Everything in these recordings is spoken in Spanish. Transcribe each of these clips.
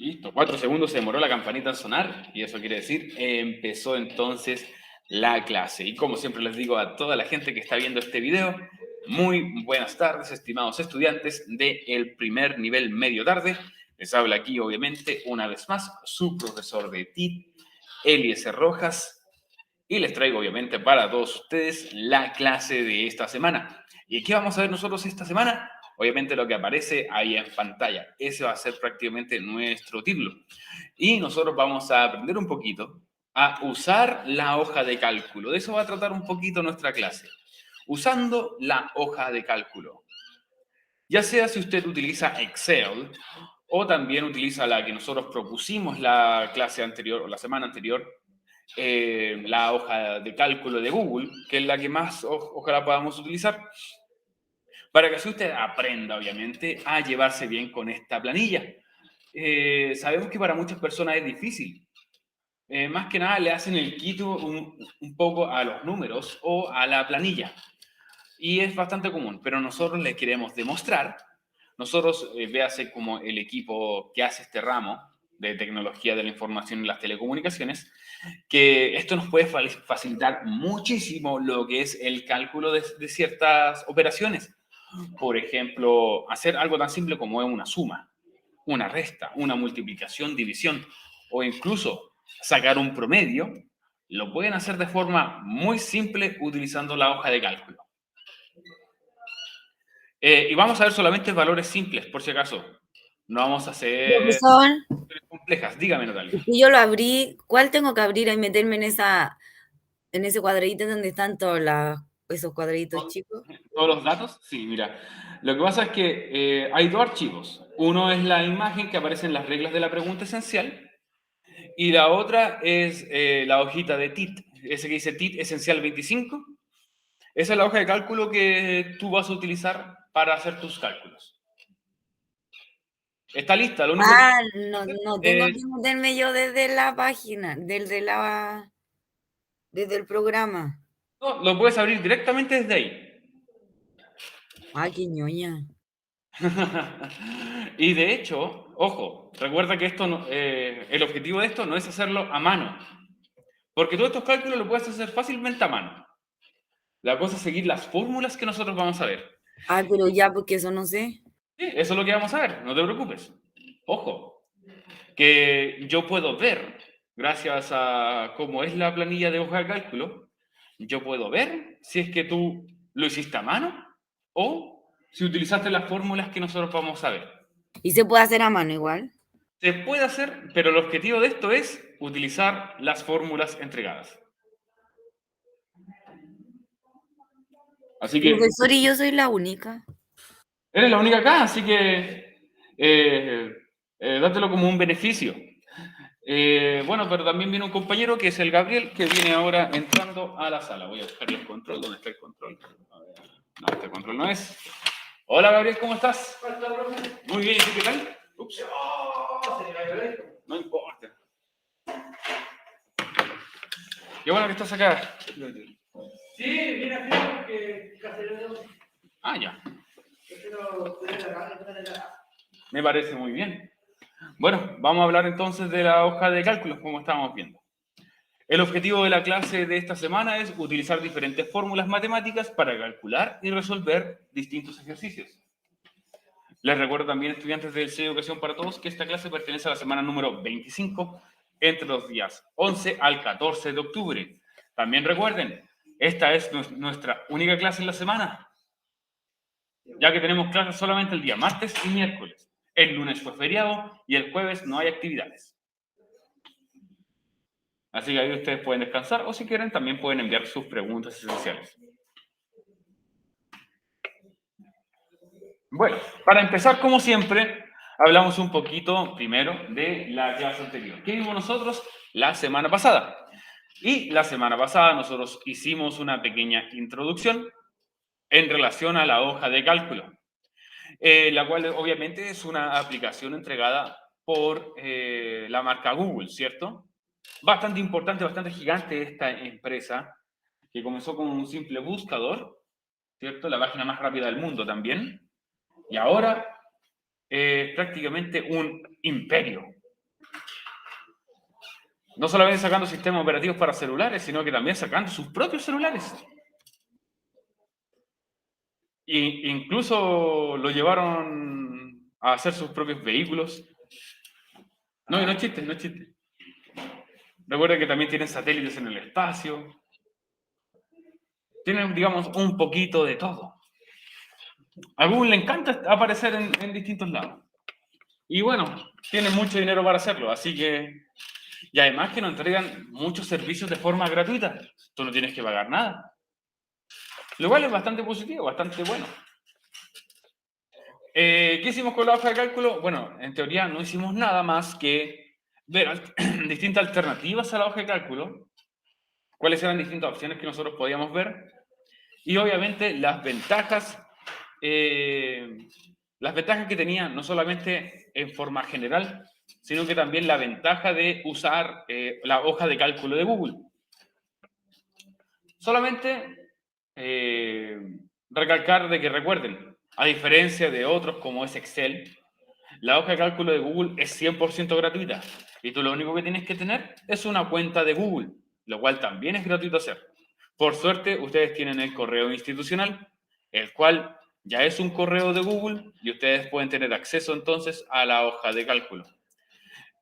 Listo, 4 segundos se demoró la campanita en sonar y eso quiere decir, empezó entonces la clase. Y como siempre les digo a toda la gente que está viendo este video, muy buenas tardes, estimados estudiantes del primer nivel medio tarde. Les habla aquí, obviamente, una vez más, su profesor de TIT, Eliezer Rojas, y les traigo, obviamente, para todos ustedes la clase de esta semana. ¿Y qué vamos a ver nosotros esta semana? Obviamente lo que aparece ahí en pantalla. Ese va a ser prácticamente nuestro título. Y nosotros vamos a aprender un poquito a usar la hoja de cálculo. De eso va a tratar un poquito nuestra clase. Usando la hoja de cálculo. Ya sea si usted utiliza Excel o también utiliza la que nosotros propusimos la clase anterior o la semana anterior, la hoja de cálculo de Google, que es la que más ojalá podamos utilizar, para que así usted aprenda, obviamente, a llevarse bien con esta planilla. Sabemos que para muchas personas es difícil. Más que nada le hacen el quito un poco a los números o a la planilla. Y es bastante común, pero nosotros les queremos demostrar, nosotros, véase como el equipo que hace este ramo de tecnología de la información y las telecomunicaciones, que esto nos puede facilitar muchísimo lo que es el cálculo de ciertas operaciones. Por ejemplo, hacer algo tan simple como una suma, una resta, una multiplicación, división, o incluso sacar un promedio, lo pueden hacer de forma muy simple utilizando la hoja de cálculo. Y vamos a ver solamente valores simples, por si acaso. No vamos a hacer Profesor, complejas. Dígame, Natalia. si yo lo abrí, ¿cuál tengo que abrir y meterme en ese cuadradito donde están esos cuadraditos chicos? ¿Todos los datos? Sí, mira. Lo que pasa es que hay dos archivos. Uno es la imagen que aparece en las reglas de la pregunta esencial y la otra es la hojita de TIT. Ese que dice TIT esencial 25. Esa es la hoja de cálculo que tú vas a utilizar para hacer tus cálculos. Está lista. Lo único que No tengo que meterme yo desde la página, desde el programa. no, lo puedes abrir directamente desde ahí. Ay, qué ñoña. Y de hecho, ojo, recuerda que esto el objetivo de esto no es hacerlo a mano, porque todos estos cálculos lo puedes hacer fácilmente a mano. La cosa es seguir las fórmulas que nosotros vamos a ver. Ay, pero ya, porque eso no sé. Sí, eso es lo que vamos a ver, no te preocupes. Ojo, que yo puedo ver, gracias a cómo es la planilla de hoja de cálculo, yo puedo ver si es que tú lo hiciste a mano o si utilizaste las fórmulas que nosotros vamos a ver. ¿Y se puede hacer a mano igual? Se puede hacer, pero el objetivo de esto es utilizar las fórmulas entregadas. Así que Profesor, y yo soy la única. eres la única acá, así que dátelo como un beneficio. Bueno, pero también viene un compañero que es el Gabriel, que viene ahora entrando a la sala. Voy a buscar el control. ¿Dónde está el control? A ver. No, este control no es. Hola, Gabriel, ¿cómo estás? Muy bien, ¿y tú qué tal? Ups. No importa. Qué bueno que estás acá. Sí, mira, que Ah, ya. Me parece muy bien. Bueno, vamos a hablar entonces de la hoja de cálculos, como estábamos viendo. El objetivo de la clase de esta semana es utilizar diferentes fórmulas matemáticas para calcular y resolver distintos ejercicios. Les recuerdo también, estudiantes del C de Educación para Todos, que esta clase pertenece a la semana número 25, entre los días 11 al 14 de octubre. También recuerden, esta es nuestra única clase en la semana, ya que tenemos clases solamente el día martes y miércoles. El lunes fue feriado y el jueves no hay actividades. Así que ahí ustedes pueden descansar o si quieren también pueden enviar sus preguntas esenciales. Bueno, para empezar, como siempre, hablamos un poquito primero de la clase anterior. ¿Qué vimos nosotros la semana pasada? Y la semana pasada nosotros hicimos una pequeña introducción en relación a la hoja de cálculo, la cual obviamente es una aplicación entregada por la marca Google, ¿cierto? Bastante importante, bastante gigante esta empresa, que comenzó con un simple buscador, ¿cierto? La página más rápida del mundo también, y ahora prácticamente un imperio. No solamente sacando sistemas operativos para celulares, sino que también sacando sus propios celulares. E incluso lo llevaron a hacer sus propios vehículos. No, y no es chiste, no es chiste. Recuerda que también tienen satélites en el espacio. Tienen, digamos, un poquito de todo. A Google le encanta aparecer en distintos lados. Y bueno, tienen mucho dinero para hacerlo, así que... Y además que nos entregan muchos servicios de forma gratuita. Tú no tienes que pagar nada. Lo cual es bastante positivo, bastante bueno. ¿Qué hicimos con la hoja de cálculo? Bueno, en teoría no hicimos nada más que ver distintas alternativas a la hoja de cálculo, cuáles eran distintas opciones que nosotros podíamos ver, y obviamente las ventajas que tenía, no solamente en forma general, sino que también la ventaja de usar la hoja de cálculo de Google. Solamente recalcar de que recuerden, a diferencia de otros como es Excel, la hoja de cálculo de Google es 100% gratuita y tú lo único que tienes que tener es una cuenta de Google, lo cual también es gratuito hacer. Por suerte, ustedes tienen el correo institucional, el cual ya es un correo de Google y ustedes pueden tener acceso entonces a la hoja de cálculo.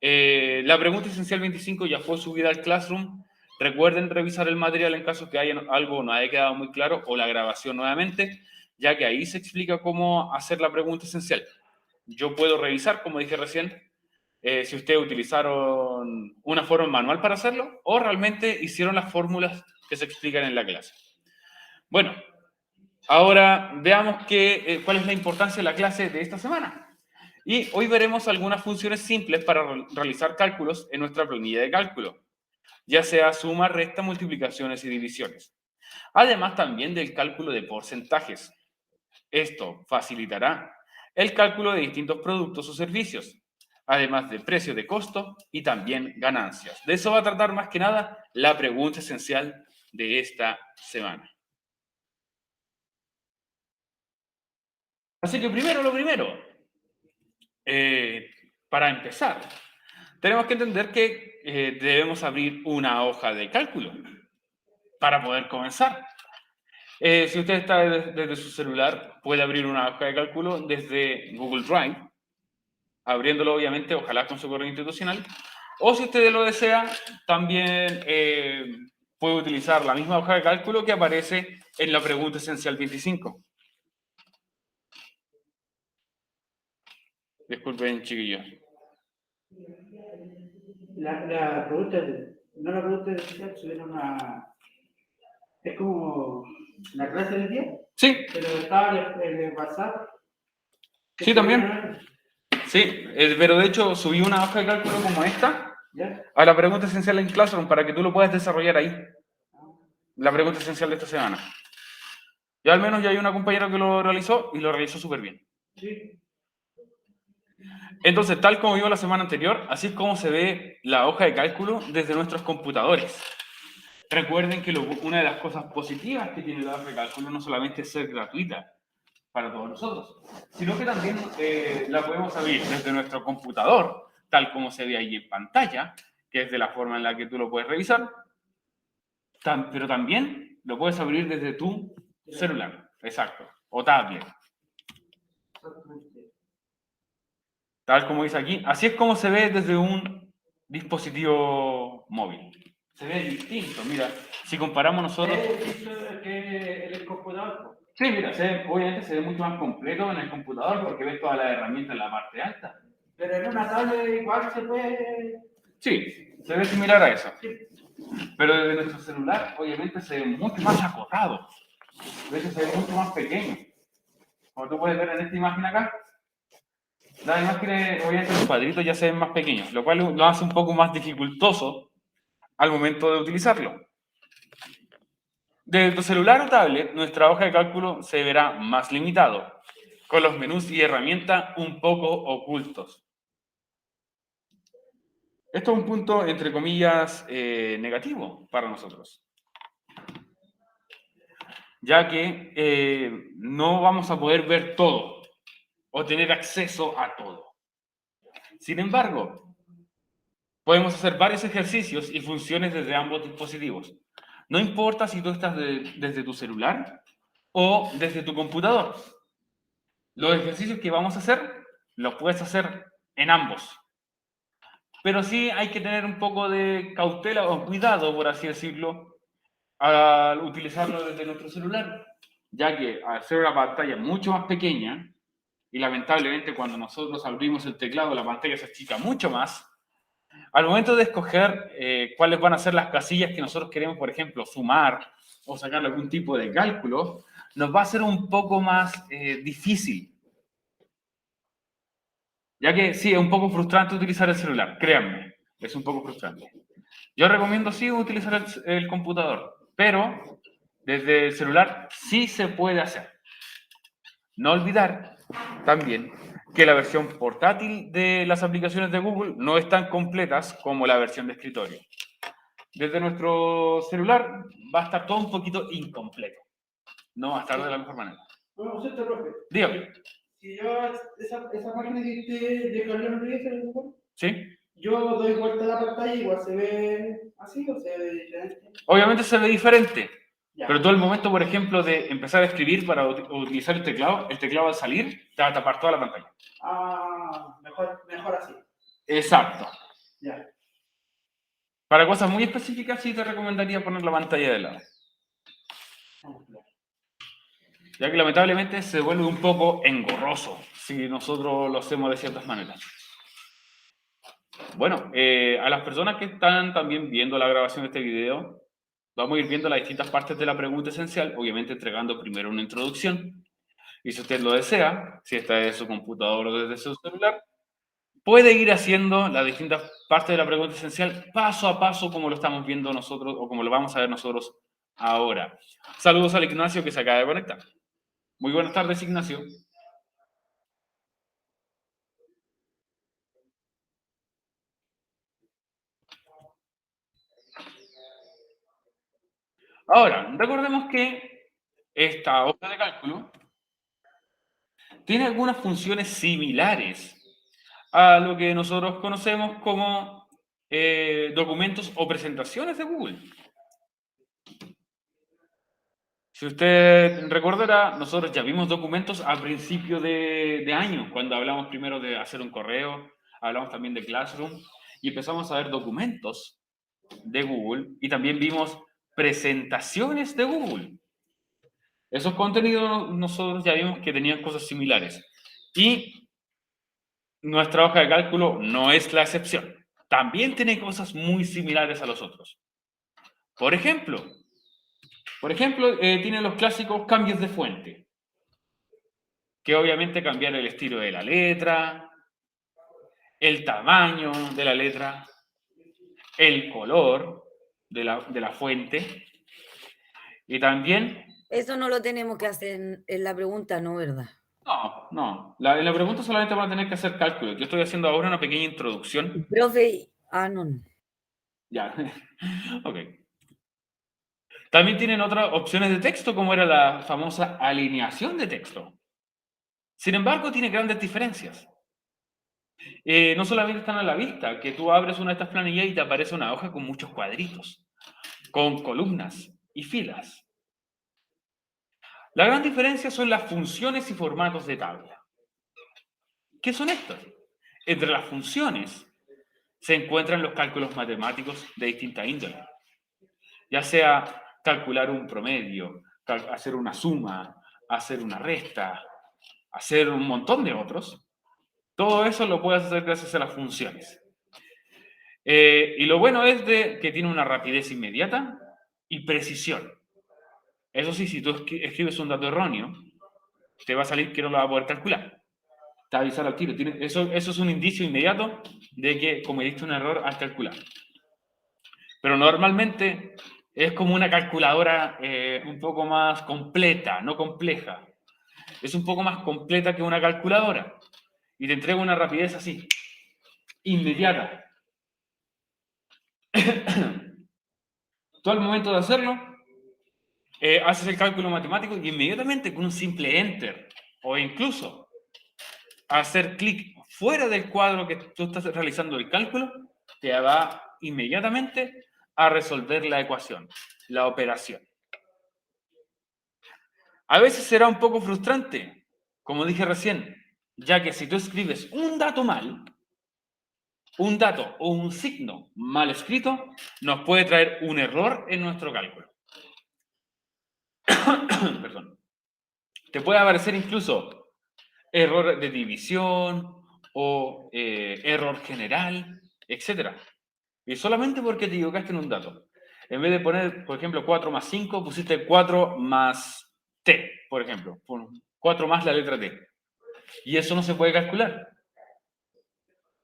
La pregunta esencial 25 ya fue subida al Classroom. Recuerden revisar el material en caso que haya algo no haya quedado muy claro o la grabación nuevamente, ya que ahí se explica cómo hacer la pregunta esencial. Yo puedo revisar, como dije recién, si ustedes utilizaron una forma manual para hacerlo o realmente hicieron las fórmulas que se explican en la clase. Bueno, ahora veamos cuál es la importancia de la clase de esta semana. Y hoy veremos algunas funciones simples para realizar cálculos en nuestra planilla de cálculo, ya sea suma, resta, multiplicaciones y divisiones. Además también del cálculo de porcentajes. Esto facilitará el cálculo de distintos productos o servicios, además de precio de costo y también ganancias. De eso va a tratar más que nada la pregunta esencial de esta semana. Así que primero lo primero, para empezar, tenemos que entender que debemos abrir una hoja de cálculo para poder comenzar. Si usted está desde su celular, puede abrir una hoja de cálculo desde Google Drive, abriéndolo obviamente, ojalá con su correo institucional, o si usted lo desea, también puede utilizar la misma hoja de cálculo que aparece en la pregunta esencial 25. Disculpen, chiquillos. La pregunta, no la pregunta esencial, sino es como la clase del día, Sí, pero estaba en el WhatsApp. sí, también. Sí, pero de hecho subí una hoja de cálculo como esta ¿Ya? a la pregunta esencial en Classroom para que tú lo puedas desarrollar ahí. La pregunta esencial de esta semana. Y al menos ya hay una compañera que lo realizó y lo realizó súper bien. Sí. Entonces, tal como vimos la semana anterior, así es como se ve la hoja de cálculo desde nuestros computadores. Recuerden que una de las cosas positivas que tiene la hoja de cálculo no solamente es ser gratuita para todos nosotros, sino que también la podemos abrir desde nuestro computador, tal como se ve ahí en pantalla, que es de la forma en la que tú lo puedes revisar, pero también lo puedes abrir desde tu celular, exacto, o tablet. Tal como dice aquí, así es como se ve desde un dispositivo móvil. Se ve distinto, mira, si comparamos nosotros... que el computador. Sí, mira, obviamente se ve mucho más completo en el computador porque ves todas las herramientas en la parte alta. Pero en una tablet igual se puede... Sí, se ve similar a eso. Pero desde nuestro celular, obviamente, se ve mucho más acotado. De hecho, se ve mucho más pequeño. Como tú puedes ver en esta imagen acá, las imágenes, obviamente, los cuadritos ya se ven más pequeños, lo cual lo hace un poco más dificultoso al momento de utilizarlo. Desde tu celular o tablet, nuestra hoja de cálculo se verá más limitado, con los menús y herramientas un poco ocultos. Esto es un punto, entre comillas, negativo para nosotros, ya que no vamos a poder ver todo o tener acceso a todo. Sin embargo, Podemos hacer varios ejercicios y funciones desde ambos dispositivos. No importa si tú estás desde tu celular o desde tu computador. Los ejercicios que vamos a hacer, los puedes hacer en ambos. Pero sí hay que tener un poco de cautela o cuidado, por así decirlo, al utilizarlo desde nuestro celular, ya que al ser una pantalla mucho más pequeña, y lamentablemente cuando nosotros abrimos el teclado la pantalla se achica mucho más, al momento de escoger cuáles van a ser las casillas que nosotros queremos, por ejemplo, sumar o sacar algún tipo de cálculo, nos va a ser un poco más difícil. Ya que sí, es un poco frustrante utilizar el celular, créanme, es un poco frustrante. Yo recomiendo sí utilizar el computador, pero desde el celular sí se puede hacer. No olvidar también que la versión portátil de las aplicaciones de Google no están completas como la versión de escritorio. Desde nuestro celular va a estar todo un poquito incompleto. No va a estar de la mejor manera. Bueno, usted, profe. Dígame. Si yo esa página que usted de Carlos Rodríguez en Google, ¿Sí? yo doy vuelta a la pantalla, igual se ve así o se ve diferente. Obviamente se ve diferente. Ya. Pero todo el momento, por ejemplo, de empezar a escribir para utilizar el teclado al salir te va a tapar toda la pantalla. Ah, mejor así. Exacto. Ya. Para cosas muy específicas sí te recomendaría poner la pantalla de lado. Ya que lamentablemente se vuelve un poco engorroso si nosotros lo hacemos de ciertas maneras. Bueno, a las personas que están también viendo la grabación de este video, vamos a ir viendo las distintas partes de la pregunta esencial, obviamente entregando primero una introducción. Y si usted lo desea, si está desde su computador o desde su celular, puede ir haciendo las distintas partes de la pregunta esencial paso a paso como lo estamos viendo nosotros o como lo vamos a ver nosotros ahora. Saludos al Ignacio que se acaba de conectar. Muy buenas tardes, Ignacio. Ahora, recordemos que esta hoja de cálculo tiene algunas funciones similares a lo que nosotros conocemos como documentos o presentaciones de Google. Si usted recordará, nosotros ya vimos documentos a principio de año, cuando hablamos primero de hacer un correo, hablamos también de Classroom, y empezamos a ver documentos de Google, y también vimos presentaciones de Google. Esos contenidos nosotros ya vimos que tenían cosas similares. Y nuestra hoja de cálculo no es la excepción. También tiene cosas muy similares a los otros. Por ejemplo, tiene los clásicos cambios de fuente, que obviamente cambiar el estilo de la letra, el tamaño de la letra, el color de la fuente, y también... Eso no lo tenemos que hacer en la pregunta, ¿no? ¿Verdad? No. En la pregunta solamente van a tener que hacer cálculos. Yo estoy haciendo ahora una pequeña introducción. Profe, no. Ya, ok. También tienen otras opciones de texto, como era la famosa alineación de texto. Sin embargo, tiene grandes diferencias. No solamente están a la vista, que tú abres una de estas planillas y te aparece una hoja con muchos cuadritos, con columnas y filas. La gran diferencia son las funciones y formatos de tabla. ¿Qué son estos? Entre las funciones se encuentran los cálculos matemáticos de distinta índole, ya sea calcular un promedio, hacer una suma, hacer una resta, hacer un montón de otros. Todo eso lo puedes hacer gracias a las funciones. Y lo bueno es que tiene una rapidez inmediata y precisión. Eso sí, si tú escribes un dato erróneo, te va a salir que no lo va a poder calcular. Te va a avisar al tiro. Eso es un indicio inmediato de que cometiste un error al calcular. Pero normalmente es como una calculadora un poco más completa, no compleja. Es un poco más completa que una calculadora. Y te entrega una rapidez así, inmediata. Tú al momento de hacerlo, haces el cálculo matemático y inmediatamente con un simple enter o incluso hacer clic fuera del cuadro que tú estás realizando el cálculo, te va inmediatamente a resolver la ecuación, la operación. A veces será un poco frustrante, como dije recién, ya que si tú escribes un dato mal, un dato o un signo mal escrito, nos puede traer un error en nuestro cálculo. Perdón. Te puede aparecer incluso error de división o error general, etc. Y solamente porque te equivocaste en un dato. En vez de poner, por ejemplo, 4 más 5, pusiste 4 más T, por ejemplo. 4 más la letra T. Y eso no se puede calcular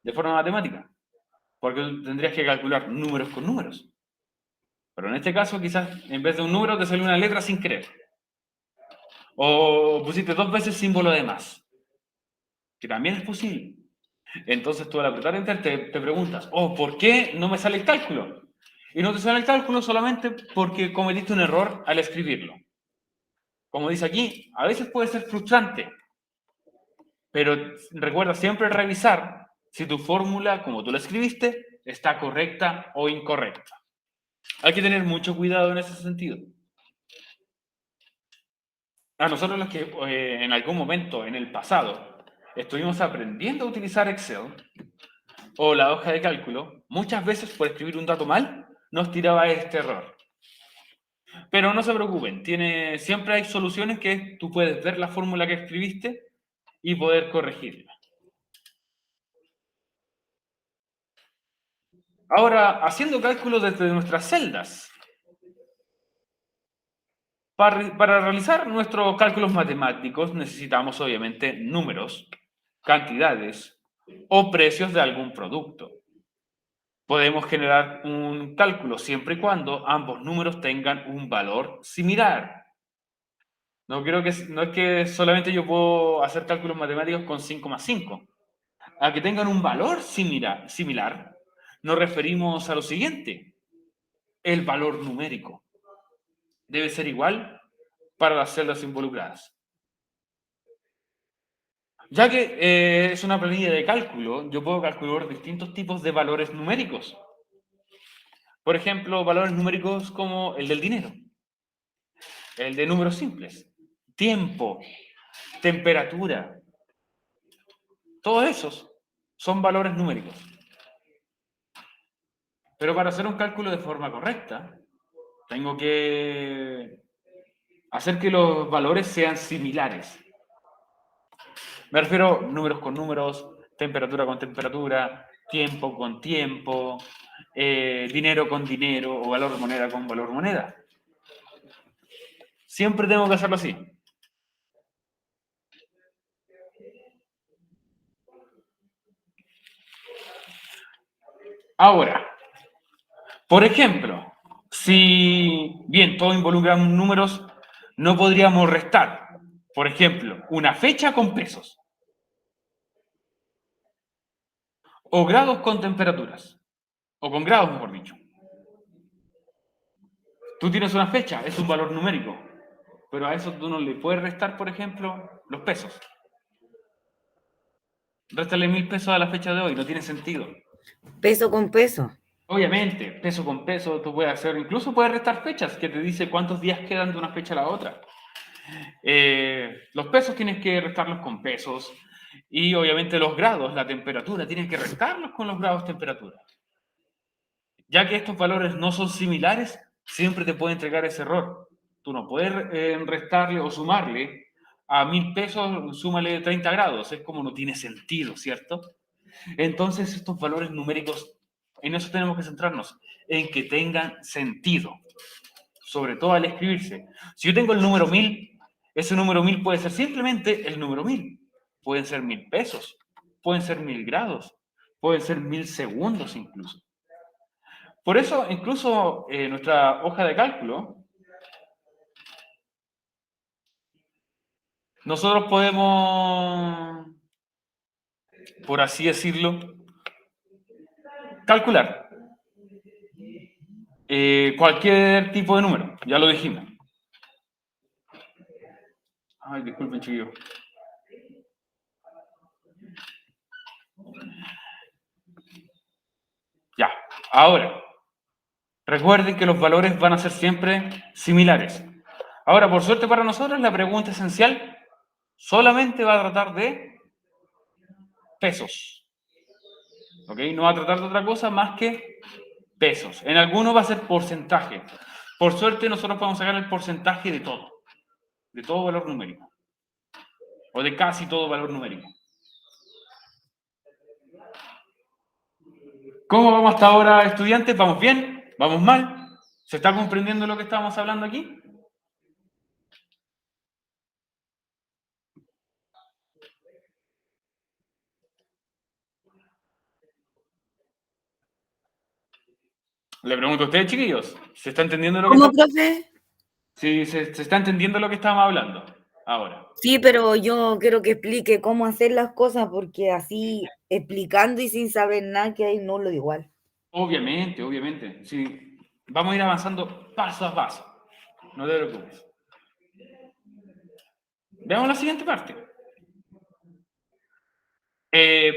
de forma matemática, porque tendrías que calcular números con números. Pero en este caso, quizás en vez de un número te salió una letra sin querer. O pusiste 2 veces símbolo de más, que también es posible. Entonces tú al apretar Enter te preguntas, ¿por qué no me sale el cálculo? Y no te sale el cálculo solamente porque cometiste un error al escribirlo. Como dice aquí, a veces puede ser frustrante, pero recuerda siempre revisar si tu fórmula, como tú la escribiste, está correcta o incorrecta. Hay que tener mucho cuidado en ese sentido. A nosotros los que en algún momento en el pasado estuvimos aprendiendo a utilizar Excel o la hoja de cálculo, muchas veces por escribir un dato mal nos tiraba este error. Pero no se preocupen, siempre hay soluciones que tú puedes ver la fórmula que escribiste y poder corregirla. Ahora, haciendo cálculos desde nuestras celdas. Para realizar nuestros cálculos matemáticos necesitamos obviamente números, cantidades o precios de algún producto. Podemos generar un cálculo siempre y cuando ambos números tengan un valor similar. No es que solamente yo puedo hacer cálculos matemáticos con 5 más 5. A que tengan un valor similar, nos referimos a lo siguiente: el valor numérico debe ser igual para las celdas involucradas. Ya que es una planilla de cálculo, yo puedo calcular distintos tipos de valores numéricos. Por ejemplo, valores numéricos como el del dinero, el de números simples, tiempo, temperatura. Todos esos son valores numéricos. Pero para hacer un cálculo de forma correcta, tengo que hacer que los valores sean similares. Me refiero a números con números, temperatura con temperatura, tiempo con tiempo, dinero con dinero o valor moneda con valor moneda. Siempre tengo que hacerlo así. Ahora, por ejemplo, si bien todo involucra números, no podríamos restar, por ejemplo, una fecha con pesos o grados con temperaturas, o con grados, mejor dicho. Tú tienes una fecha, es un valor numérico, pero a eso tú no le puedes restar, por ejemplo, los pesos. Réstale 1000 pesos a la fecha de hoy, no tiene sentido. Peso con peso. Obviamente, peso con peso, tú puedes hacer, incluso puedes restar fechas, que te dice cuántos días quedan de una fecha a la otra. Los pesos tienes que restarlos con pesos, y obviamente los grados, la temperatura, tienes que restarlos con los grados de temperatura. Ya que estos valores no son similares, siempre te puede entregar ese error. Tú no puedes restarle o sumarle a 1000 pesos, súmale 30 grados, es como no tiene sentido, ¿cierto? Entonces estos valores numéricos, en eso tenemos que centrarnos, en que tengan sentido, sobre todo al escribirse. Si yo tengo el número 1000, ese número 1000 puede ser simplemente el número 1000, pueden ser 1000 pesos, pueden ser 1000 grados, pueden ser 1000 segundos incluso. Por eso, incluso nuestra hoja de cálculo, nosotros podemos, por así decirlo, calcular cualquier tipo de número, ya lo dijimos. Ay, disculpen, chiquillos. Ya. Ahora, recuerden que los valores van a ser siempre similares. Ahora, por suerte para nosotros, la pregunta esencial solamente va a tratar de pesos. ¿Ok? No va a tratar de otra cosa más que pesos. En algunos va a ser porcentaje. Por suerte nosotros podemos sacar el porcentaje de todo valor numérico. O de casi todo valor numérico. ¿Cómo vamos hasta ahora, estudiantes? ¿Vamos bien? ¿Vamos mal? ¿Se está comprendiendo lo que estamos hablando aquí? Le pregunto a ustedes, chiquillos, ¿se está entendiendo lo que ¿Cómo, estamos profe? Sí, se está entendiendo lo que estamos hablando ahora? Sí, pero yo quiero que explique cómo hacer las cosas, porque así, explicando y sin saber nada, que hay no lo igual. Obviamente, obviamente. Sí, vamos a ir avanzando paso a paso. No te preocupes. Veamos la siguiente parte.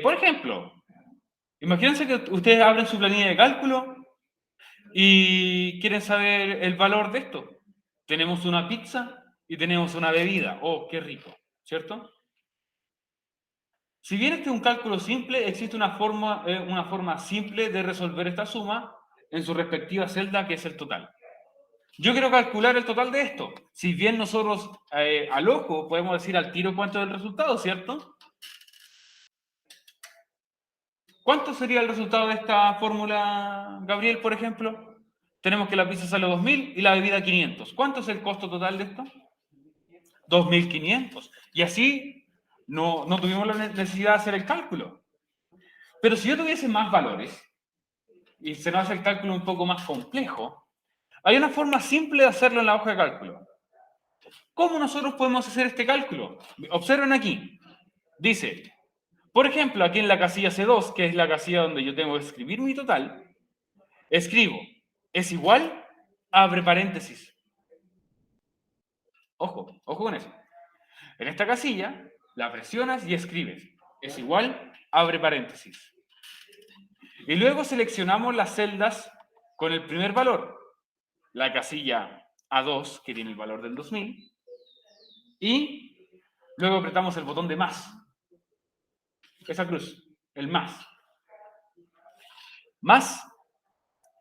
Por ejemplo, imagínense que ustedes abren su planilla de cálculo y quieren saber el valor de esto. Tenemos una pizza y tenemos una bebida. ¡Oh, qué rico! ¿Cierto? Si bien este es un cálculo simple, existe una forma simple de resolver esta suma en su respectiva celda, que es el total. Yo quiero calcular el total de esto. Si bien nosotros al ojo podemos decir al tiro cuánto es el resultado, ¿cierto? ¿Cuánto sería el resultado de esta fórmula, Gabriel, por ejemplo? Tenemos que la pizza sale 2.000 y la bebida 500. ¿Cuánto es el costo total de esto? 2.500. Y así no tuvimos la necesidad de hacer el cálculo. Pero si yo tuviese más valores, y se nos hace el cálculo un poco más complejo, hay una forma simple de hacerlo en la hoja de cálculo. ¿Cómo nosotros podemos hacer este cálculo? Observen aquí. Dice, por ejemplo, aquí en la casilla C2, que es la casilla donde yo tengo que escribir mi total, escribo, es igual, abre paréntesis. Ojo, ojo con eso. En esta casilla, la presionas y escribes, es igual, abre paréntesis. Y luego seleccionamos las celdas con el primer valor, la casilla A2, que tiene el valor del 2000, y luego apretamos el botón de más. Esa cruz, el más. Más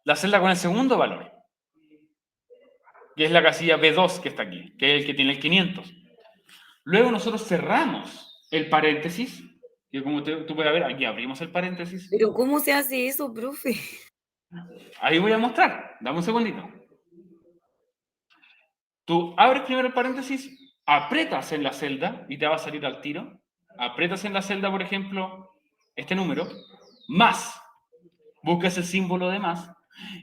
la celda con el segundo valor, que es la casilla B2 que está aquí, que es el que tiene el 500. Luego nosotros cerramos el paréntesis, que como tú puedes ver, aquí abrimos el paréntesis. Pero ¿cómo se hace eso, profe? Ahí voy a mostrar, dame un segundito. Tú abres primero el paréntesis, aprietas en la celda y te va a salir al tiro. Aprietas en la celda, por ejemplo, este número, más, buscas el símbolo de más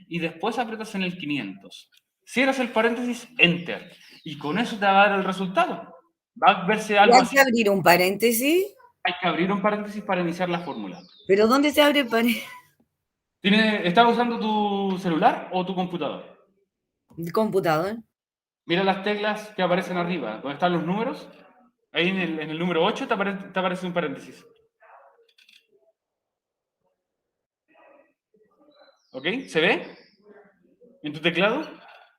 y después aprietas en el 500. Cierras el paréntesis, enter, y con eso te va a dar el resultado. Va a verse algo ¿Y hay así. que abrir un paréntesis? Hay que abrir un paréntesis para iniciar la fórmula. ¿Pero dónde se abre el paréntesis? ¿Estás usando tu celular o tu computador? ¿El computador? Mira las teclas que aparecen arriba, donde están los números. Ahí en el número 8 te aparece un paréntesis. ¿Ok? ¿Se ve? ¿En tu teclado?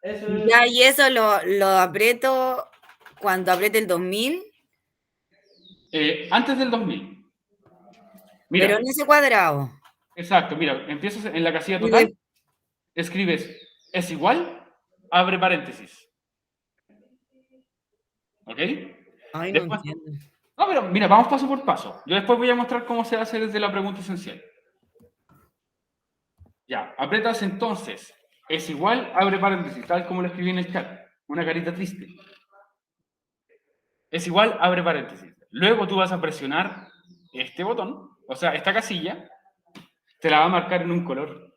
Eso es. Ya, y eso lo aprieto cuando apriete el 2000, Antes del 2000. Mira, pero en ese cuadrado. exacto, mira, empiezas en la casilla Y total, escribes es igual, abre paréntesis. ¿Ok? Ay, no Después, entiendo. no, pero mira, vamos paso por paso. Yo después voy a mostrar cómo se hace desde la pregunta esencial. Ya, aprietas entonces, es igual, abre paréntesis, tal como lo escribí en el chat, una carita triste. Es igual, abre paréntesis. Luego tú vas a presionar este botón, o sea, esta casilla, te la va a marcar en un color.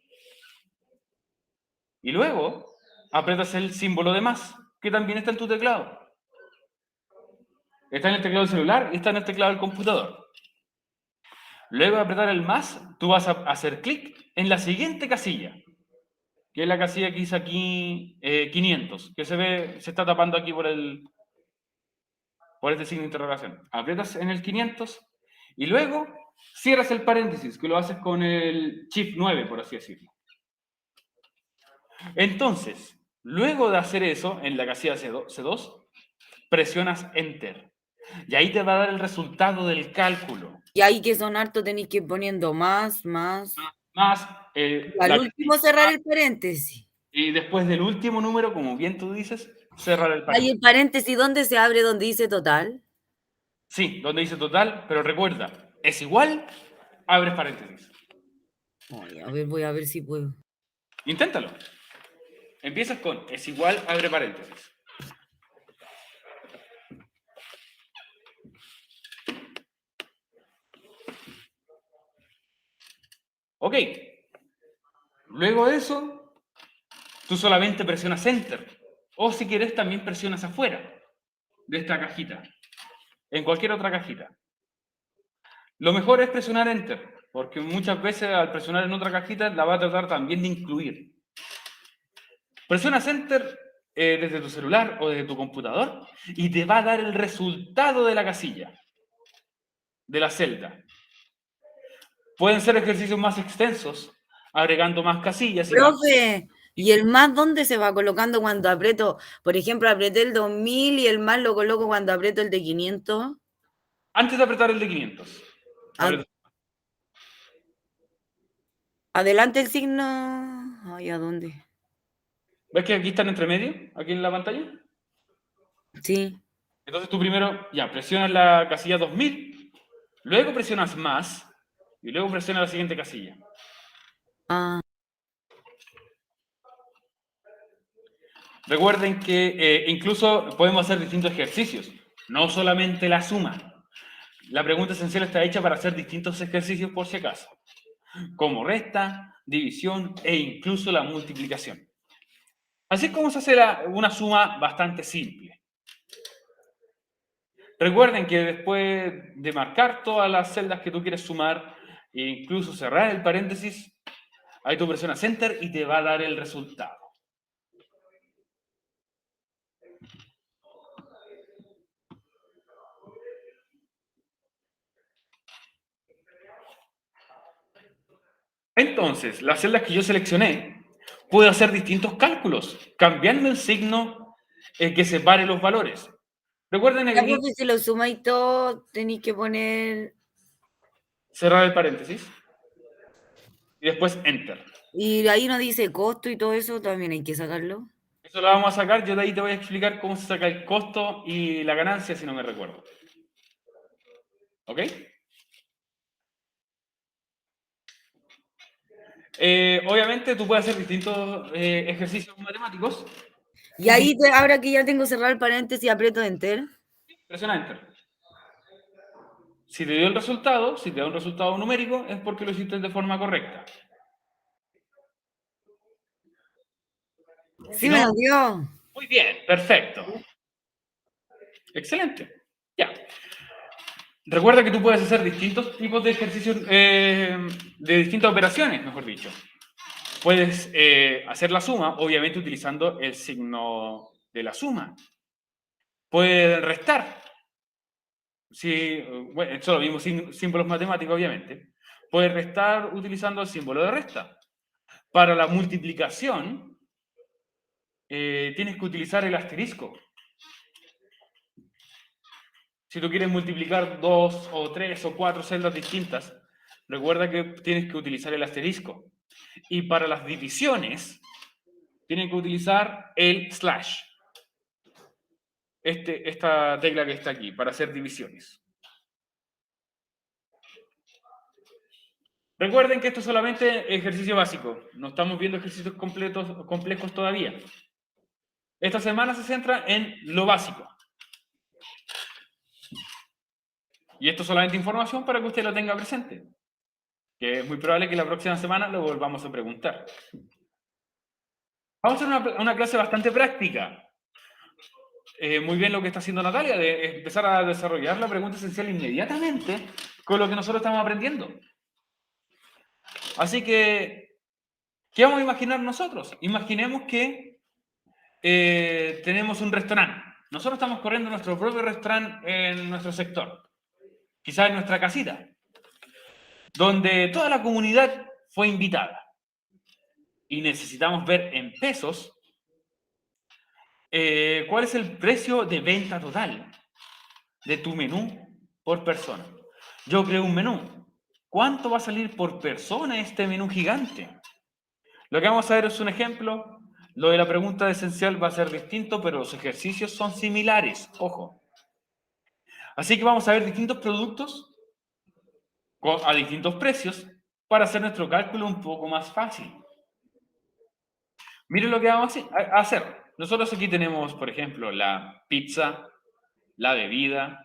Y luego aprietas el símbolo de más, que también está en tu teclado. Está en el teclado del celular y está en el teclado del computador. Luego de apretar el más, tú vas a hacer clic en la siguiente casilla, que es la casilla que dice aquí 500, que se está tapando aquí por este signo de interrogación. Aprietas en el 500 y luego cierras el paréntesis, que lo haces con el Shift 9, por así decirlo. Entonces, luego de hacer eso, en la casilla C2, presionas Enter. Y ahí te va a dar el resultado del cálculo. Y ahí que son hartos tenéis que ir poniendo más. Más Al último cerrar el paréntesis. y después del último número, como bien tú dices, cerrar el Ahí paréntesis. el paréntesis, ¿dónde se abre? Donde dice total. Sí, donde dice total, pero recuerda, es igual, abres paréntesis. Ay, a ver, voy a ver si puedo. Inténtalo. Empiezas con es igual, abre paréntesis. Ok. Luego de eso, tú solamente presionas Enter. O si quieres, también presionas afuera de esta cajita. En cualquier otra cajita. Lo mejor es presionar Enter, porque muchas veces al presionar en otra cajita la va a tratar también de incluir. Presionas Enter desde tu celular o desde tu computador y te va a dar el resultado de la casilla, de la celda. Pueden ser ejercicios más extensos, agregando más casillas. Profe, ¿y el más dónde se va colocando cuando aprieto? Por ejemplo, apreté el 2000 y el más lo coloco cuando aprieto el de 500. Antes de apretar el de 500. Adelante el signo. Ay, ¿a dónde? ¿Ves que aquí están entre medio? Aquí en la pantalla. Sí. Entonces tú primero, ya, presionas la casilla 2000, luego presionas más y luego presionas la siguiente casilla. Ah, Recuerden que incluso podemos hacer distintos ejercicios, no solamente la suma. La pregunta esencial está hecha para hacer distintos ejercicios por si acaso, como resta, división e incluso la multiplicación. Así es como se hace una suma bastante simple. Recuerden que después de marcar todas las celdas que tú quieres sumar e incluso cerrar el paréntesis, ahí tú presionas Enter y te va a dar el resultado. Entonces, las celdas que yo seleccioné, puedo hacer distintos cálculos, cambiando el signo que separe los valores. Recuerden ya, aquí profe, si lo sumáis todo, tenéis que poner. cerrar el paréntesis y después Enter. Y ahí no dice costo y todo eso, también hay que sacarlo. Eso lo vamos a sacar, yo de ahí te voy a explicar cómo se saca el costo y la ganancia, si no me recuerdo. ¿Ok? Obviamente tú puedes hacer distintos ejercicios matemáticos. Y ahí, ahora que ya tengo cerrado el paréntesis, aprieto Enter. Presiona Enter. Si te dio el resultado, si te da un resultado numérico, es porque lo hiciste de forma correcta. Sí, me lo dio. Muy bien, perfecto. Excelente. Ya. Recuerda que tú puedes hacer distintos tipos de ejercicios, de distintas operaciones, mejor dicho. Puedes hacer la suma, obviamente utilizando el signo de la suma. Puedes restar. Sí, bueno, esto lo mismo símbolos matemáticos, obviamente. Puedes restar utilizando el símbolo de resta. Para la multiplicación, tienes que utilizar el asterisco. Si tú quieres multiplicar 2 o 3 o 4 celdas distintas, recuerda que tienes que utilizar el asterisco. Y para las divisiones, tienen que utilizar el slash. Esta tecla que está aquí, para hacer divisiones. Recuerden que esto es solamente ejercicio básico. No estamos viendo ejercicios complejos todavía. Esta semana se centra en lo básico. Y esto es solamente información para que usted lo tenga presente. Que es muy probable que la próxima semana lo volvamos a preguntar. Vamos a hacer una clase bastante práctica. Muy bien lo que está haciendo Natalia, de empezar a desarrollar la pregunta esencial inmediatamente con lo que nosotros estamos aprendiendo. Así que, ¿qué vamos a imaginar nosotros? Imaginemos que tenemos un restaurante. Nosotros estamos corriendo nuestro propio restaurante en nuestro sector, quizás en nuestra casita, donde toda la comunidad fue invitada. y necesitamos ver en pesos cuál es el precio de venta total de tu menú por persona. Yo creo un menú. ¿Cuánto va a salir por persona este menú gigante? Lo que vamos a ver es un ejemplo. Lo de la pregunta esencial va a ser distinto, pero los ejercicios son similares. Ojo. Así que vamos a ver distintos productos a distintos precios para hacer nuestro cálculo un poco más fácil. Miren lo que vamos a hacer. Nosotros aquí tenemos, por ejemplo, la pizza, la bebida,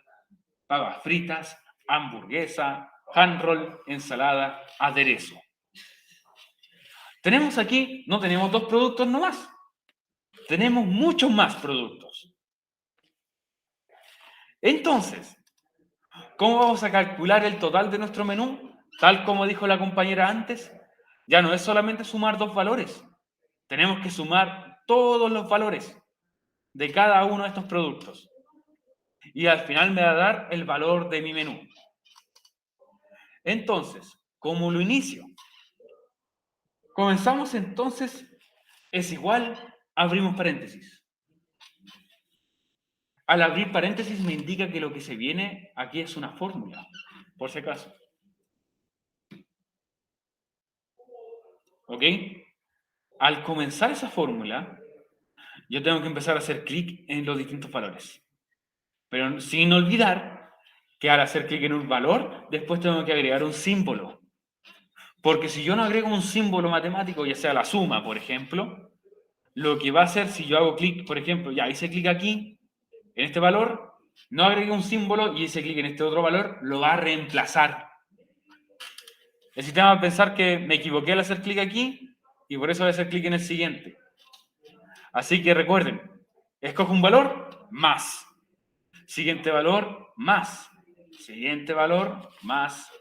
papas fritas, hamburguesa, hand roll, ensalada, aderezo. Tenemos aquí, no tenemos 2 productos nomás. Tenemos muchos más productos. Entonces, ¿cómo vamos a calcular el total de nuestro menú? Tal como dijo la compañera antes, ya no es solamente sumar 2 valores. Tenemos que sumar todos los valores de cada uno de estos productos. Y al final me va a dar el valor de mi menú. Entonces, ¿cómo lo inicio? Comenzamos entonces, es igual, abrimos paréntesis. Al abrir paréntesis me indica que lo que se viene aquí es una fórmula, por si acaso. ¿Ok? Al comenzar esa fórmula, yo tengo que empezar a hacer clic en los distintos valores. Pero sin olvidar que al hacer clic en un valor, después tengo que agregar un símbolo. Porque si yo no agrego un símbolo matemático, ya sea la suma, por ejemplo, lo que va a hacer si yo hago clic, por ejemplo, ya hice clic aquí, en este valor, no agregué un símbolo y hice clic en este otro valor, lo va a reemplazar. El sistema va a pensar que me equivoqué al hacer clic aquí y por eso voy a hacer clic en el siguiente. Así que recuerden, escojo un valor, más. Siguiente valor, más. Siguiente valor, más.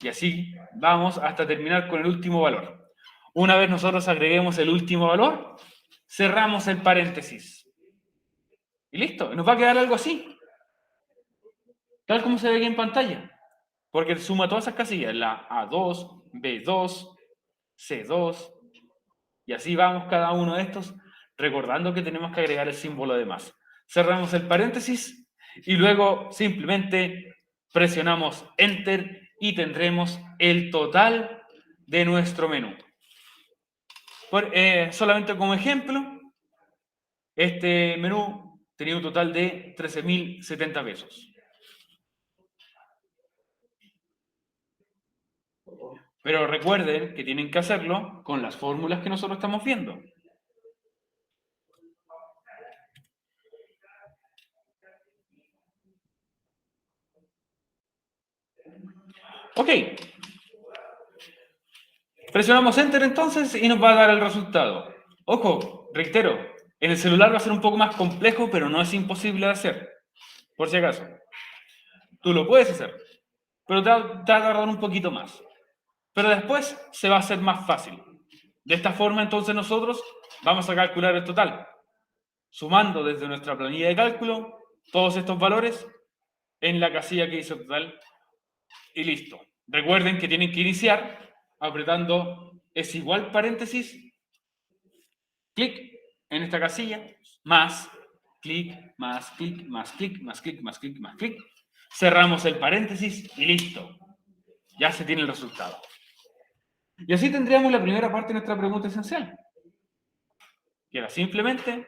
Y así vamos hasta terminar con el último valor. Una vez nosotros agreguemos el último valor, cerramos el paréntesis. Y listo, nos va a quedar algo así. Tal como se ve aquí en pantalla. Porque suma todas esas casillas, la A2, B2, C2, y así vamos cada uno de estos, recordando que tenemos que agregar el símbolo de más. Cerramos el paréntesis y luego simplemente presionamos Enter y tendremos el total de nuestro menú. Solamente como ejemplo, este menú tenía un total de 13.070 pesos. Pero recuerden que tienen que hacerlo con las fórmulas que nosotros estamos viendo. Ok. Presionamos Enter entonces y nos va a dar el resultado. Ojo, reitero, en el celular va a ser un poco más complejo, pero no es imposible de hacer. Por si acaso. Tú lo puedes hacer, pero te va a tardar un poquito más. Pero después se va a hacer más fácil. De esta forma, entonces, nosotros vamos a calcular el total, sumando desde nuestra planilla de cálculo todos estos valores en la casilla que dice total y listo. Recuerden que tienen que iniciar apretando es igual paréntesis, clic en esta casilla, más, clic, más, clic, más, clic, más, clic, más, clic, más, clic. Cerramos el paréntesis y listo. Ya se tiene el resultado. Y así tendríamos la primera parte de nuestra pregunta esencial, que era simplemente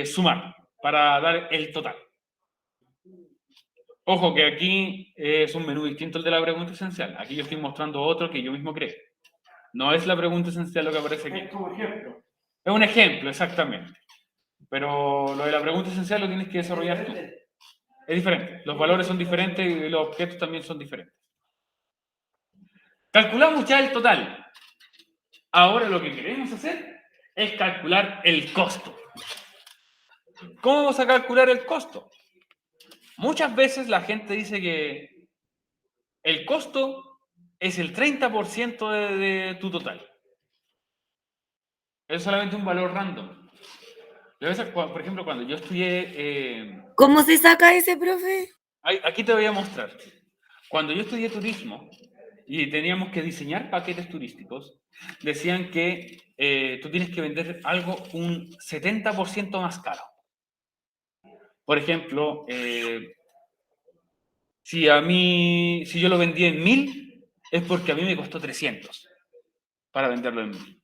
sumar para dar el total. Ojo que aquí es un menú distinto al de la pregunta esencial. Aquí yo estoy mostrando otro que yo mismo creé. No es la pregunta esencial lo que aparece aquí. Es como ejemplo. Es un ejemplo, exactamente. Pero lo de la pregunta esencial lo tienes que desarrollar tú. Es diferente. Los valores son diferentes y los objetos también son diferentes. Calculamos ya el total. Ahora lo que queremos hacer es calcular el costo. ¿Cómo vamos a calcular el costo? Muchas veces la gente dice que el costo es el 30% de tu total. Es solamente un valor random. Por ejemplo, cuando yo estudié... ¿Cómo se saca ese, profe? Aquí te voy a mostrar. Cuando yo estudié turismo y teníamos que diseñar paquetes turísticos, decían que tú tienes que vender algo un 70% más caro. Por ejemplo, si yo lo vendía en 1000, es porque a mí me costó 300 para venderlo en 1000.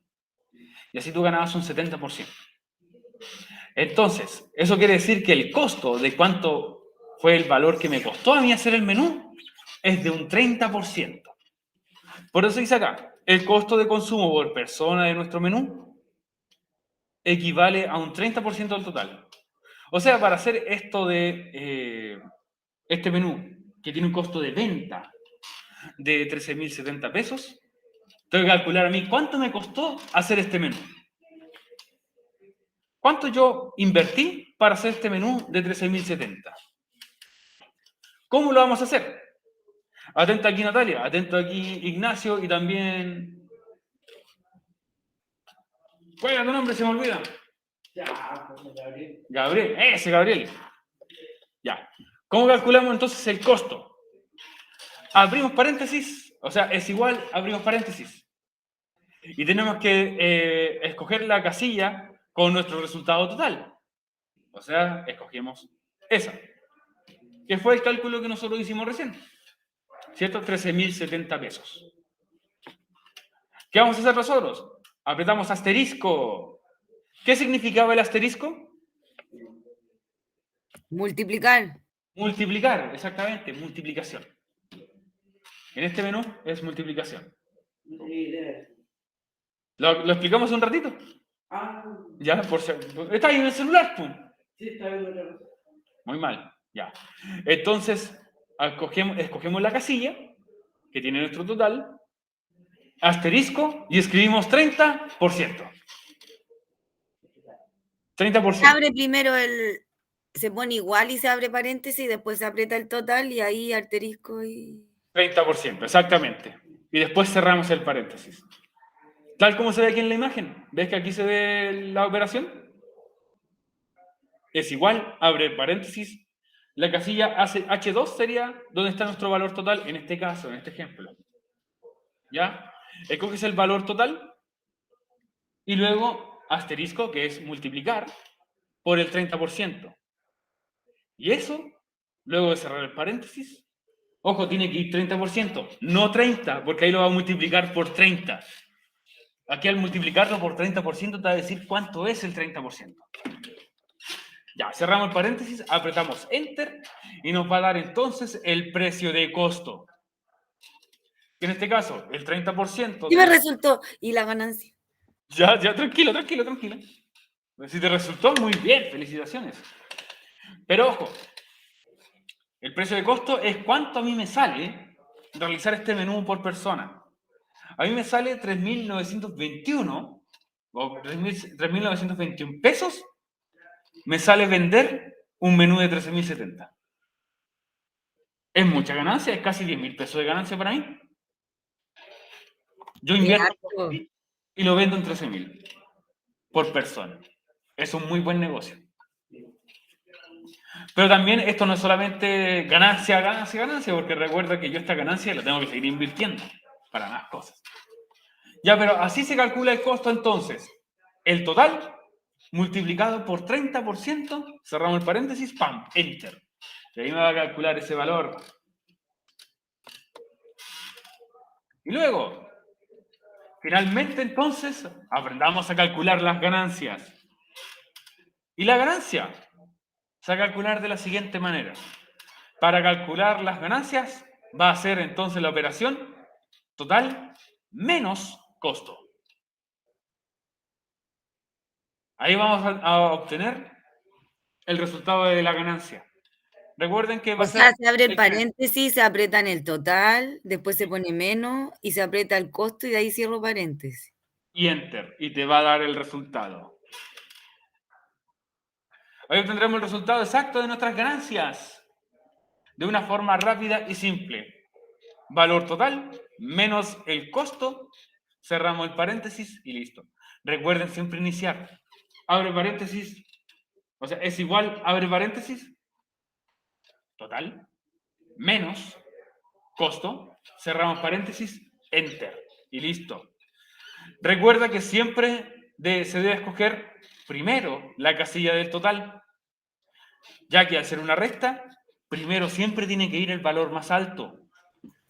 Y así tú ganabas un 70%. Entonces, eso quiere decir que el costo de cuánto fue el valor que me costó a mí hacer el menú es de un 30%. Por eso dice acá, el costo de consumo por persona de nuestro menú equivale a un 30% del total. O sea, para hacer esto de este menú, que tiene un costo de venta de 13.070 pesos, tengo que calcular a mí cuánto me costó hacer este menú. ¿Cuánto yo invertí para hacer este menú de 13.070? ¿Cómo lo vamos a hacer? Atento aquí Natalia, atento aquí Ignacio y también... ¿Cuál era tu nombre? Se me olvida. Ya, pues, Gabriel. Gabriel, ese Gabriel. Ya. ¿Cómo calculamos entonces el costo? Abrimos paréntesis, o sea, es igual, abrimos paréntesis. Y tenemos que escoger la casilla con nuestro resultado total. O sea, escogemos esa. Que fue el cálculo que nosotros hicimos recién. ¿Cierto? 13.070 pesos. ¿Qué vamos a hacer nosotros? Apretamos asterisco. ¿Qué significaba el asterisco? Multiplicar. Multiplicar, exactamente, multiplicación. En este menú es multiplicación. No tenía idea. ¿Lo explicamos un ratito? Ah, Ya, por si... Está ahí en el celular, pum. sí, está bien. Muy mal, ya. Entonces, escogemos la casilla que tiene nuestro total, asterisco, y escribimos 30%. 30%. Se abre primero se pone igual y se abre paréntesis, y después se aprieta el total y ahí asterisco y... 30%, exactamente. Y después cerramos el paréntesis. Tal como se ve aquí en la imagen. ¿Ves que aquí se ve la operación? Es igual, abre paréntesis. La casilla H2 sería donde está nuestro valor total, en este caso, en este ejemplo. ¿Ya? Escoges el valor total y luego asterisco, que es multiplicar por el 30%. Y eso, luego de cerrar el paréntesis, ojo, tiene que ir 30%, no 30, porque ahí lo va a multiplicar por 30. Aquí al multiplicarlo por 30% te va a decir cuánto es el 30%. Ya, cerramos el paréntesis, apretamos Enter y nos va a dar entonces el precio de costo. En este caso, el 30%. Y me resultó. ¿Y la ganancia? Ya, tranquilo. Si te resultó, muy bien, felicitaciones. Pero ojo, el precio de costo es cuánto a mí me sale realizar este menú por persona. A mí me sale 3.921 o 3.921 pesos. Me sale vender un menú de 13.070. Es mucha ganancia, es casi 10.000 pesos de ganancia para mí. Yo invierto y lo vendo en 13.000 por persona. Es un muy buen negocio. Pero también esto no es solamente ganancia, porque recuerda que yo esta ganancia la tengo que seguir invirtiendo para más cosas. Ya, pero así se calcula el costo entonces. El total multiplicado por 30%, cerramos el paréntesis, ¡pam! Enter. Y ahí me va a calcular ese valor. Y luego, finalmente entonces, aprendamos a calcular las ganancias. Y la ganancia se va a calcular de la siguiente manera. Para calcular las ganancias, va a ser entonces la operación total menos costo. Ahí vamos a obtener el resultado de la ganancia. Recuerden que va O a ser... sea, se abre el paréntesis, se aprieta en el total, después se pone menos y se aprieta el costo y de ahí cierro paréntesis. Y Enter, y te va a dar el resultado. Ahí obtendremos el resultado exacto de nuestras ganancias, de una forma rápida y simple. Valor total menos el costo, cerramos el paréntesis y listo. Recuerden siempre iniciar. Abre paréntesis, o sea, es igual, abre paréntesis, total, menos costo, cerramos paréntesis, enter, y listo. Recuerda que siempre se debe escoger primero la casilla del total, ya que al ser una resta, primero siempre tiene que ir el valor más alto.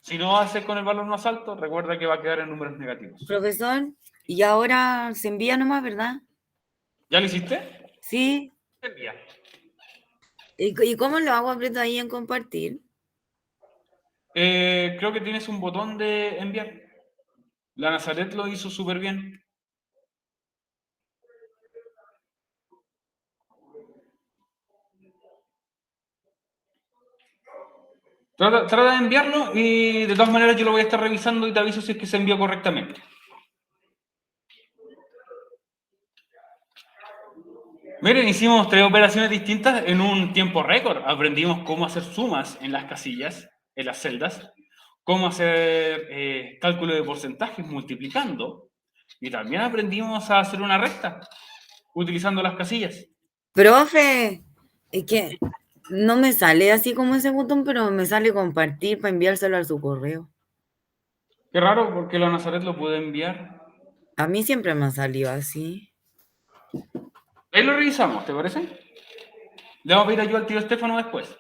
Si no haces con el valor más alto, recuerda que va a quedar en números negativos. Profesor, y ahora se envía nomás, ¿verdad? ¿Ya lo hiciste? Sí. Se envía. ¿Y cómo lo hago? Aprieto ahí en compartir. Creo que tienes un botón de enviar. La Nazaret lo hizo súper bien. Trata de enviarlo y de todas maneras yo lo voy a estar revisando y te aviso si es que se envió correctamente. Miren, hicimos 3 operaciones distintas en un tiempo récord. Aprendimos cómo hacer sumas en las casillas, en las celdas, cómo hacer cálculo de porcentajes multiplicando, y también aprendimos a hacer una resta utilizando las casillas. Profe, es que no me sale así como ese botón, pero me sale compartir para enviárselo a su correo. Qué raro, porque la Nazaret lo puede enviar. A mí siempre me ha salido así. Ahí lo revisamos, ¿te parece? Le vamos a pedir ayuda al tío Estefano después.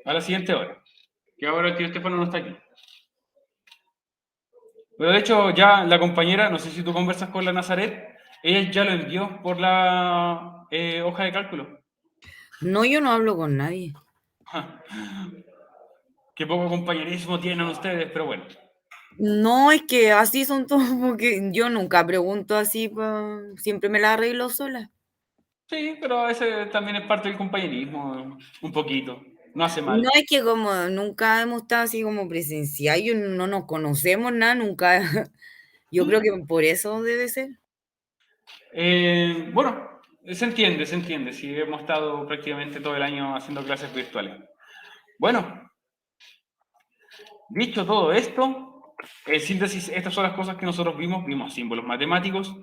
A la siguiente hora. Que ahora el tío Estefano no está aquí. Pero de hecho ya la compañera, no sé si tú conversas con la Nazaret, ella ya lo envió por la hoja de cálculo. No, yo no hablo con nadie. Qué poco compañerismo tienen ustedes, pero bueno. No, es que así son todos, porque yo nunca pregunto así, siempre me la arreglo sola. Sí, pero ese también es parte del compañerismo, un poquito. No hace mal. No, es que como nunca hemos estado así como presencial, y no nos conocemos nada, nunca. Yo creo que por eso debe ser. Bueno, se entiende. Sí, hemos estado prácticamente todo el año haciendo clases virtuales. Bueno, dicho todo esto, en síntesis, estas son las cosas que nosotros vimos. Vimos símbolos matemáticos,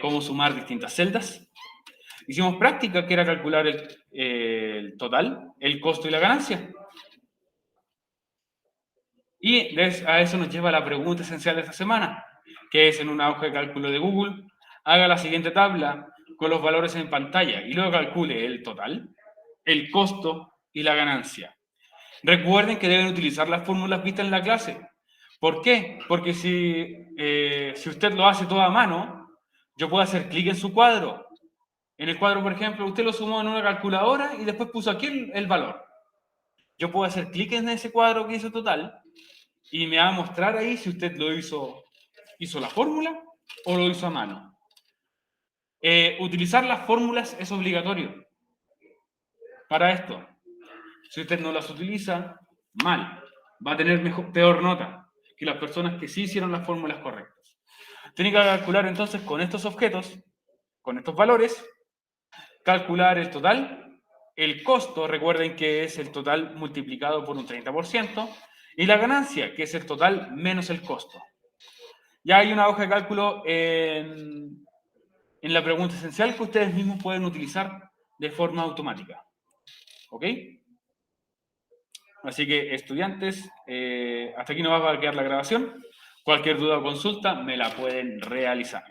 cómo sumar distintas celdas. Hicimos práctica, que era calcular el total, el costo y la ganancia. Y a eso nos lleva la pregunta esencial de esta semana, que es: en una hoja de cálculo de Google, haga la siguiente tabla con los valores en pantalla y luego calcule el total, el costo y la ganancia. Recuerden que deben utilizar las fórmulas vistas en la clase. ¿Por qué? Porque si usted lo hace todo a mano, yo puedo hacer clic en su cuadro. En el cuadro, por ejemplo, usted lo sumó en una calculadora y después puso aquí el valor. Yo puedo hacer clic en ese cuadro que hizo total y me va a mostrar ahí si usted lo hizo la fórmula o lo hizo a mano. Utilizar las fórmulas es obligatorio para esto. Si usted no las utiliza, mal. Va a tener peor nota que las personas que sí hicieron las fórmulas correctas. Tiene que calcular entonces con estos objetos, con estos valores, calcular el total, el costo, recuerden que es el total multiplicado por un 30%, y la ganancia, que es el total menos el costo. Ya hay una hoja de cálculo en la pregunta esencial que ustedes mismos pueden utilizar de forma automática. ¿Ok? Así que, estudiantes, hasta aquí nos va a quedar la grabación. Cualquier duda o consulta me la pueden realizar.